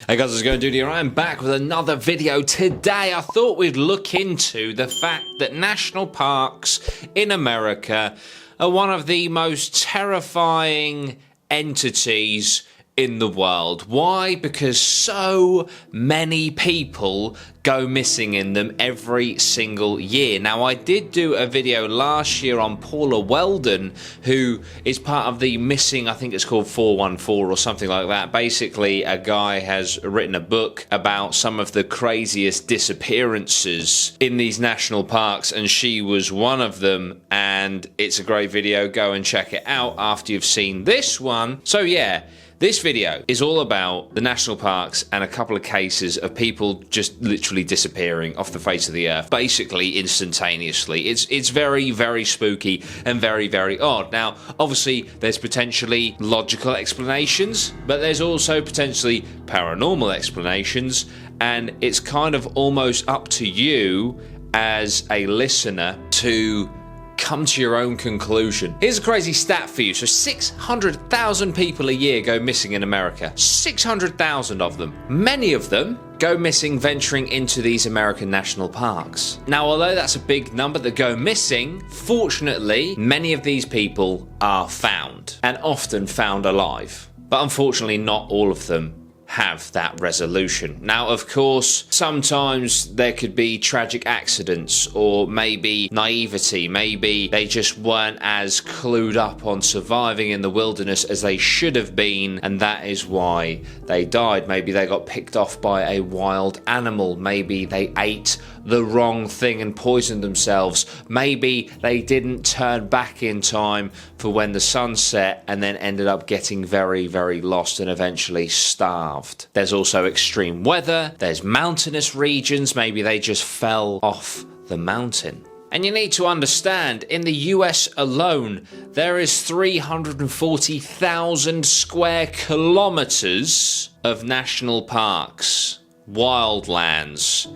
Hey guys, how's it going? Dudey here. I'm back with another video. Today I thought we'd look into the fact that national parks in America are one of the most terrifying entities in the world. Why? Because so many people go missing in them every single year. Now, I did do a video last year on Paula Weldon, who is part of the missing, I think it's called 414 or something like that. Basically, a guy has written a book about some of the craziest disappearances in these national parks, and she was one of them, and it's a great video. Go and check it out after you've seen this one. So yeah, this video is all about the national parks and a couple of cases of people just literally disappearing off the face of the earth, basically instantaneously. It's very, very spooky and very, very odd. Now, obviously, there's potentially logical explanations, but there's also potentially paranormal explanations, and it's kind of almost up to you as a listener to come to your own conclusion. Here's a crazy stat for you. So 600,000 people a year go missing in America. 600,000 of them. Many of them go missing venturing into these American national parks. Now, although that's a big number that go missing, fortunately, many of these people are found, and often found alive. But unfortunately, not all of them have that resolution. Now, of course, sometimes there could be tragic accidents, or maybe naivety. Maybe they just weren't as clued up on surviving in the wilderness as they should have been, and that is why they died. Maybe they got picked off by a wild animal. Maybe they ate the wrong thing and poisoned themselves. Maybe they didn't turn back in time for when the sun set and then ended up getting very, very lost and eventually starved. There's also extreme weather. There's mountainous regions. Maybe they just fell off the mountain. And you need to understand, in the US alone, there is 340,000 square kilometers of national parks, wildlands.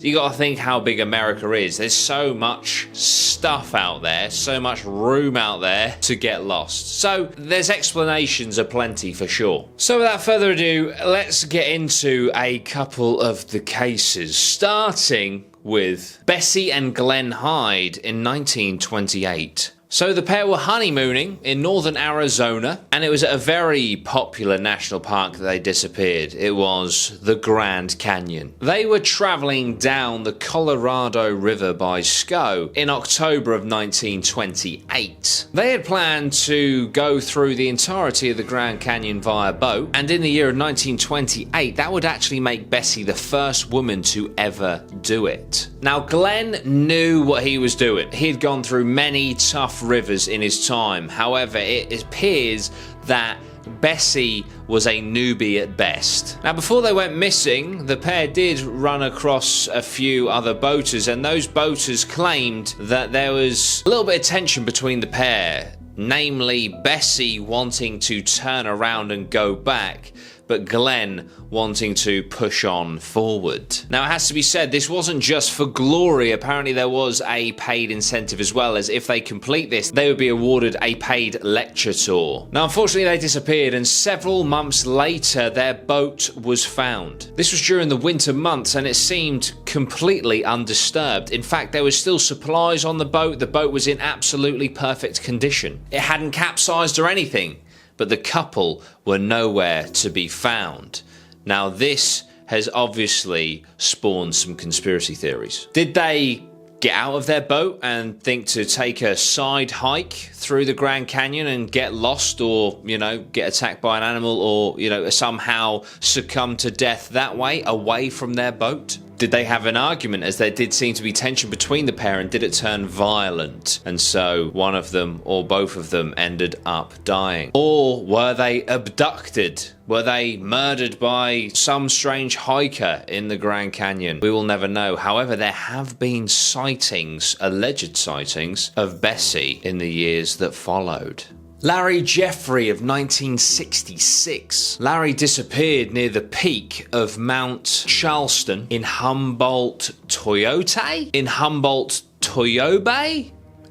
You gotta think how big America is. There's so much stuff out there, so much room out there to get lost. So there's explanations aplenty for sure. So without further ado, let's get into a couple of the cases, starting with Betsy and Glenn Hyde in 1928. So the pair were honeymooning in northern Arizona, and it was at a very popular national park that they disappeared. It was the Grand Canyon. They were traveling down the Colorado River by SCO in October of 1928. They had planned to go through the entirety of the Grand Canyon via boat, and in the year of 1928, that would actually make Betsy the first woman to ever do it. Now, Glenn knew what he was doing. He had gone through many tough rivers in his time. However, it appears that Betsy was a newbie at best. Now, before they went missing, the pair did run across a few other boaters, and those boaters claimed that there was a little bit of tension between the pair, namely Betsy wanting to turn around and go back, but Glenn wanting to push on forward. Now, it has to be said, this wasn't just for glory. Apparently there was a paid incentive as well, as if they complete this, they would be awarded a paid lecture tour. Now, unfortunately, they disappeared, and several months later, their boat was found. This was during the winter months, and it seemed completely undisturbed. In fact, there was still supplies on the boat. The boat was in absolutely perfect condition. It hadn't capsized or anything, but the couple were nowhere to be found. Now, this has obviously spawned some conspiracy theories. Did they get out of their boat and think to take a side hike through the Grand Canyon and get lost, or, get attacked by an animal, or, somehow succumb to death that way, away from their boat? Did they have an argument, as there did seem to be tension between the pair, and did it turn violent, and so one of them or both of them ended up dying? Or were they abducted? Were they murdered by some strange hiker in the Grand Canyon? We will never know. However, there have been sightings, alleged sightings, of Betsy in the years that followed. Larry Jeffrey of 1966. Larry disappeared near the peak of Mount Charleston in Humboldt, Toyobe?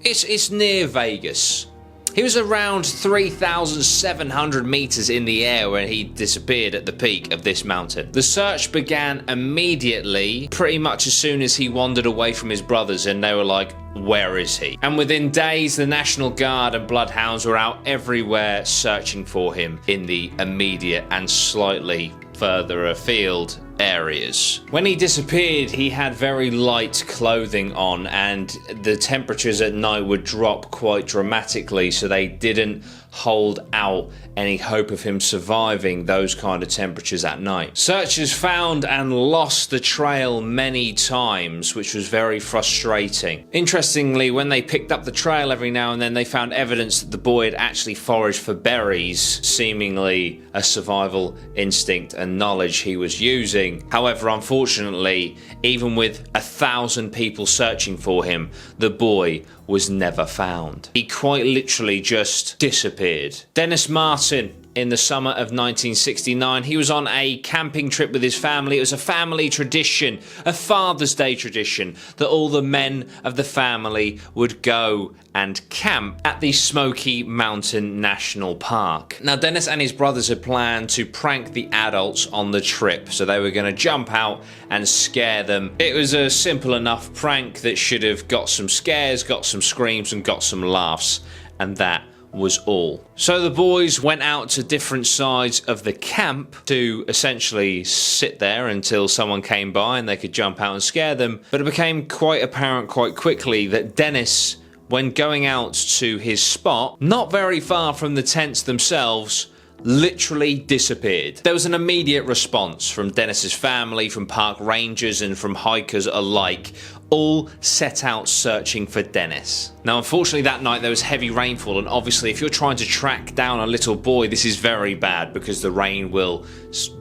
It's near Vegas. He was around 3,700 meters in the air when he disappeared at the peak of this mountain. The search began immediately, pretty much as soon as he wandered away from his brothers, and they were like, where is he? And within days, the National Guard and bloodhounds were out everywhere searching for him in the immediate and slightly further afield areas. When he disappeared, he had very light clothing on, and the temperatures at night would drop quite dramatically, so they didn't hold out any hope of him surviving those kind of temperatures at night. Searchers found and lost the trail many times, which was very frustrating. Interestingly, when they picked up the trail every now and then, they found evidence that the boy had actually foraged for berries, seemingly a survival instinct and knowledge he was using. However, unfortunately, even with 1,000 people searching for him, the boy was never found. He quite literally just disappeared. Dennis Martin, in the summer of 1969, he was on a camping trip with his family. It was a family tradition, a Father's Day tradition, that all the men of the family would go and camp at the Smoky Mountain National Park. Now, Dennis and his brothers had planned to prank the adults on the trip, so they were going to jump out and scare them. It was a simple enough prank that should have got some scares, got some screams, and got some laughs, and that was all. So the boys went out to different sides of the camp to essentially sit there until someone came by and they could jump out and scare them. But it became quite apparent quite quickly that Dennis, when going out to his spot, not very far from the tents themselves, literally disappeared. There was an immediate response from Dennis's family, from park rangers, and from hikers alike, all set out searching for Dennis. Now, unfortunately, that night there was heavy rainfall, and obviously if you're trying to track down a little boy, this is very bad because the rain will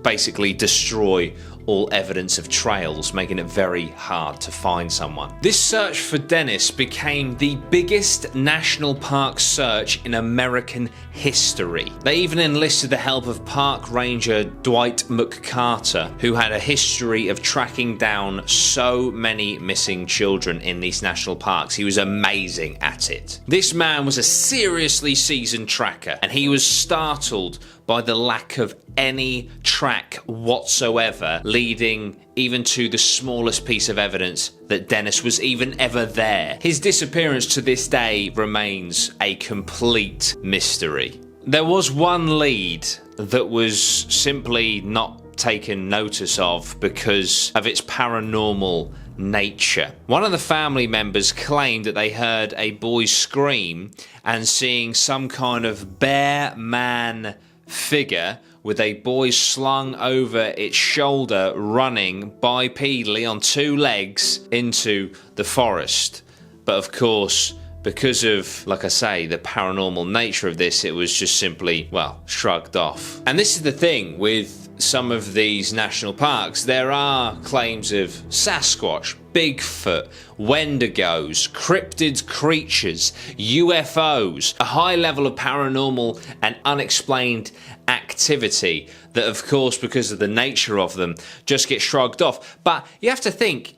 basically destroy all evidence of trails, making it very hard to find someone. This search for Dennis became the biggest national park search in American history. They even enlisted the help of park ranger Dwight McCarter, who had a history of tracking down so many missing children in these national parks. He was amazing at it. This man was a seriously seasoned tracker, and he was startled by the lack of any track whatsoever leading even to the smallest piece of evidence that Dennis was even ever there. His disappearance to this day remains a complete mystery. There was one lead that was simply not taken notice of because of its paranormal nature. One of the family members claimed that they heard a boy scream and seeing some kind of bear man figure with a boy slung over its shoulder running bipedally on two legs into the forest. But of course, because of, like I say, the paranormal nature of this, it was just simply, well, shrugged off. And this is the thing with some of these national parks. There are claims of Sasquatch, Bigfoot, Wendigos, cryptid creatures, UFOs, a high level of paranormal and unexplained activity that, of course, because of the nature of them, just get shrugged off. But you have to think,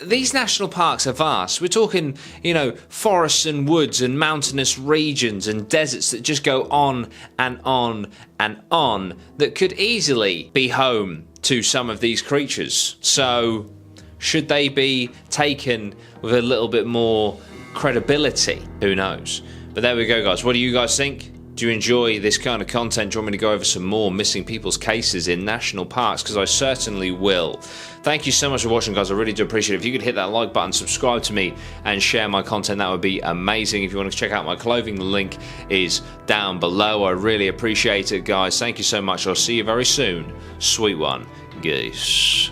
these national parks are vast. We're talking, forests and woods and mountainous regions and deserts that just go on and on and on that could easily be home to some of these creatures. So, should they be taken with a little bit more credibility? Who knows? But there we go, guys. What do you guys think? Do you enjoy this kind of content? Do you want me to go over some more missing people's cases in national parks? Because I certainly will. Thank you so much for watching, guys. I really do appreciate it. If you could hit that like button, subscribe to me, and share my content, that would be amazing. If you want to check out my clothing, the link is down below. I really appreciate it, guys. Thank you so much. I'll see you very soon. Sweet one. Geese.